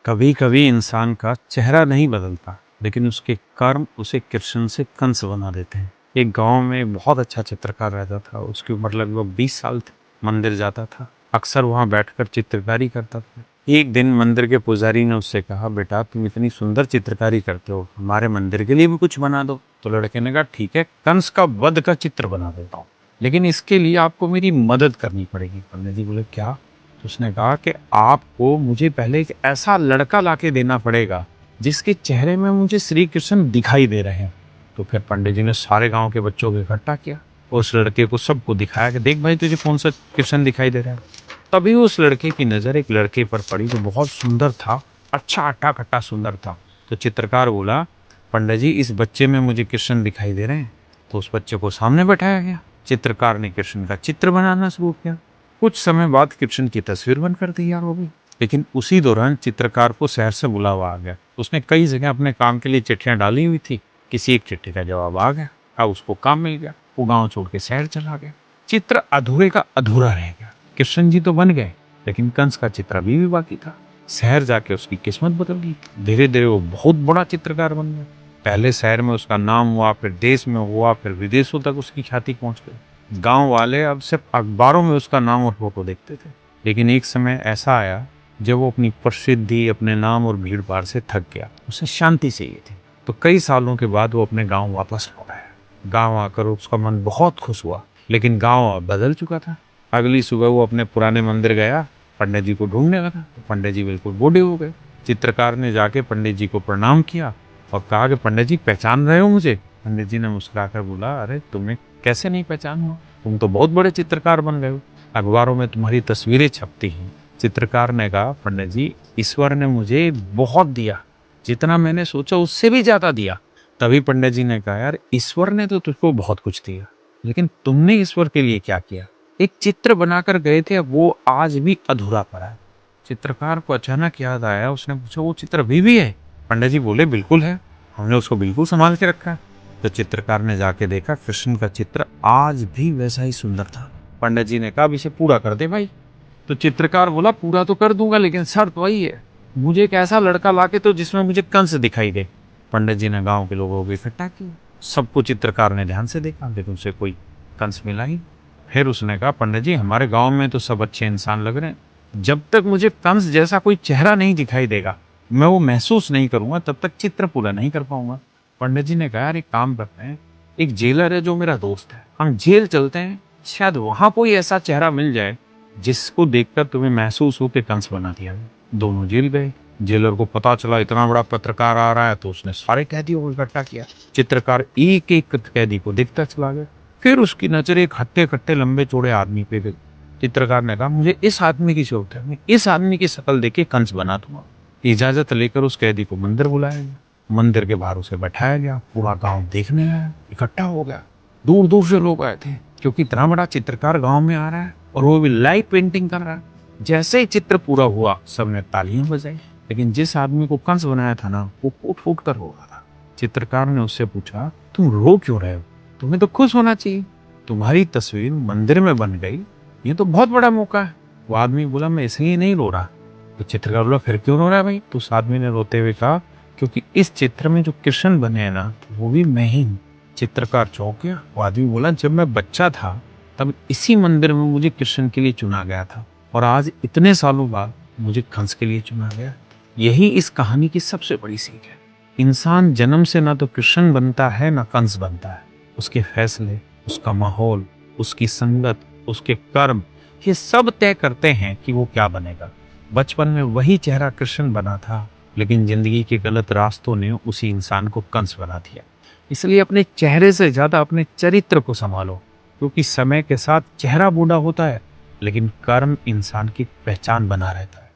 कभी कभी इंसान का चेहरा नहीं बदलता, लेकिन उसके कर्म उसे कृष्ण से कंस बना देते हैं। एक गांव में बहुत अच्छा चित्रकार रहता था। उसकी उम्र लगभग 20 साल थी। मंदिर जाता था, अक्सर वहां बैठकर चित्रकारी करता था। एक दिन मंदिर के पुजारी ने उससे कहा, बेटा तुम इतनी सुंदर चित्रकारी करते हो, हमारे मंदिर के लिए भी कुछ बना दो। तो लड़के ने कहा, ठीक है, कंस का वध का चित्र बना देता हूँ, लेकिन इसके लिए आपको मेरी मदद करनी पड़ेगी। पंडित जी बोले, क्या? तो उसने कहा कि आपको मुझे पहले एक ऐसा लड़का लाके देना पड़ेगा जिसके चेहरे में मुझे श्री कृष्ण दिखाई दे रहे हैं। तो फिर पंडित जी ने सारे गांव के बच्चों को इकट्ठा किया, उस लड़के को सबको दिखाया कि देख भाई, तुझे कौन सा कृष्ण दिखाई दे रहा है। तभी उस लड़के की नजर एक लड़के पर पड़ी जो बहुत सुंदर था, अच्छा अट्टा कट्टा सुंदर था। तो चित्रकार बोला, पंडित जी इस बच्चे में मुझे कृष्ण दिखाई दे रहे हैं। तो उस बच्चे को सामने बैठाया गया। चित्रकार ने कृष्ण का चित्र बनाना शुरू किया। कुछ समय बाद कृष्ण की तस्वीर बनकर तैयार हो गई। लेकिन उसी दौरान चित्रकार को शहर से बुलावा आ गया। उसने कई जगह अपने काम के लिए चिट्ठियां डाली हुई थी। किसी एक चिट्ठी का जवाब आ गया। अब उसको काम मिल गया। वो गांव छोड़ के शहर चला गया। चित्र अधूरे का अधूरा रह गया। कृष्ण जी तो बन गए, लेकिन कंस का चित्र अभी भी बाकी था। शहर जाके उसकी किस्मत बदल गई। धीरे धीरे वो बहुत बड़ा चित्रकार बन गया। पहले शहर में उसका नाम हुआ, फिर देश में हुआ, फिर विदेशों तक उसकी ख्याति पहुंच गई। गांव वाले अब सिर्फ अखबारों में उसका नाम और फोटो देखते थे। लेकिन एक समय ऐसा आया जब वो अपनी प्रसिद्धि, अपने नाम और भीड़ भाड़ से थक गया। उसे शांति चाहिए थी। तो कई सालों के बाद वो अपने गांव वापस लौट आया। गांव आकर उसका मन बहुत खुश हुआ, लेकिन गांव बदल चुका था। अगली सुबह वो अपने पुराने मंदिर गया, पंडित जी को ढूंढने लगा। पंडित जी बिल्कुल बूढ़े हो गए। चित्रकार ने जाके पंडित जी को प्रणाम किया और कहा कि पंडित जी पहचान रहे हो मुझे? पंडित जी ने मुस्कुराकर बोला, अरे तुम्हें कैसे नहीं पहचानूंगा, तुम तो बहुत बड़े चित्रकार बन गए हो, अखबारों में तुम्हारी तस्वीरें छपती हैं। चित्रकार ने कहा, पंडित जी ईश्वर ने मुझे बहुत दिया, जितना मैंने सोचा उससे भी ज्यादा दिया। तभी पंडित जी ने कहा, यार ईश्वर ने तो तुझको बहुत कुछ दिया, लेकिन तुमने ईश्वर के लिए क्या किया? एक चित्र बनाकर गए थे, वो आज भी अधूरा पड़ा है। चित्रकार को अचानक याद आया। उसने पूछा, वो चित्र अभी भी है? पंडित जी बोले, बिल्कुल है, हमने उसको बिल्कुल संभाल के रखा है। तो चित्रकार ने जाके देखा, कृष्ण का चित्र आज भी वैसा ही सुंदर था। पंडित जी ने कहा, अब इसे पूरा कर दे भाई। तो चित्रकार बोला, पूरा तो कर दूंगा, लेकिन शर्त वही है, मुझे एक ऐसा लड़का लाके तो जिसमें मुझे कंस दिखाई दे। पंडित जी ने गांव के लोगों को इकट्ठा किया। सबको चित्रकार ने ध्यान से देखा, लेकिन उसे कोई कंस मिला ही। फिर उसने कहा, पंडित जी हमारे गांव में तो सब अच्छे इंसान लग रहे हैं, जब तक मुझे कंस जैसा कोई चेहरा नहीं दिखाई देगा, मैं वो महसूस नहीं करूंगा, तब तक चित्र पूरा नहीं कर पाऊंगा। पंडित जी ने कहा, यार एक काम करते हैं, एक जेलर है जो मेरा दोस्त है, हम जेल चलते हैं, शायद वहां कोई ऐसा चेहरा मिल जाए जिसको देखकर तुम्हें महसूस हो कि कंस बना दिया। दोनों जेल गए। जेलर को पता चला इतना बड़ा पत्रकार आ रहा है, तो उसने सारे कैदियों को इकट्ठा किया। चित्रकार एक एक कैदी को देखता चला गया। फिर उसकी नजर एक हट्टे कट्टे लंबे चौड़े आदमी पे गई। चित्रकार ने कहा, मुझे इस आदमी की जरूरत है, मैं इस आदमी की शक्ल देख के कंस बना दूंगा। इजाजत लेकर उस कैदी को मंदिर बुलाया गया। मंदिर के बाहर उसे बैठाया गया। पूरा गांव देखने आया, इकट्ठा हो गया। दूर दूर से लोग आए थे, क्योंकि इतना बड़ा चित्रकार गांव में आ रहा है और वो भी लाइव पेंटिंग कर रहा है। जैसे ही चित्र पूरा हुआ, सबने तालियां बजाई। लेकिन जिस आदमी को कंस बनाया था ना, वो फूट फूट कर रो रहा था। चित्रकार ने उससे पूछा, तुम रो क्यों रहे हो? तुम्हें तो खुश होना चाहिए, तुम्हारी तस्वीर मंदिर में बन गई, ये तो बहुत बड़ा मौका है। वो आदमी बोला, मैं इसलिए नहीं रो रहा। तो चित्रकार बोला, फिर क्यों रो रहा है भाई? तो उस आदमी ने रोते हुए कहा, क्योंकि इस चित्र में जो कृष्ण बने हैं ना, वो भी मैं ही हूँ। चित्रकार चौंक गया। वो आदमी बोला, जब मैं बच्चा था तब इसी मंदिर में मुझे कृष्ण के लिए चुना गया था, और आज इतने सालों बाद मुझे कंस के लिए चुना गया। यही इस कहानी की सबसे बड़ी सीख है। इंसान जन्म से ना तो कृष्ण बनता है ना कंस बनता है। उसके फैसले, उसका माहौल, उसकी संगत, उसके कर्म, ये सब तय करते हैं कि वो क्या बनेगा। बचपन में वही चेहरा कृष्ण बना था, लेकिन जिंदगी के गलत रास्तों ने उसी इंसान को कंस बना दिया। इसलिए अपने चेहरे से ज्यादा अपने चरित्र को संभालो, क्योंकि समय के साथ चेहरा बूढ़ा होता है, लेकिन कर्म इंसान की पहचान बना रहता है।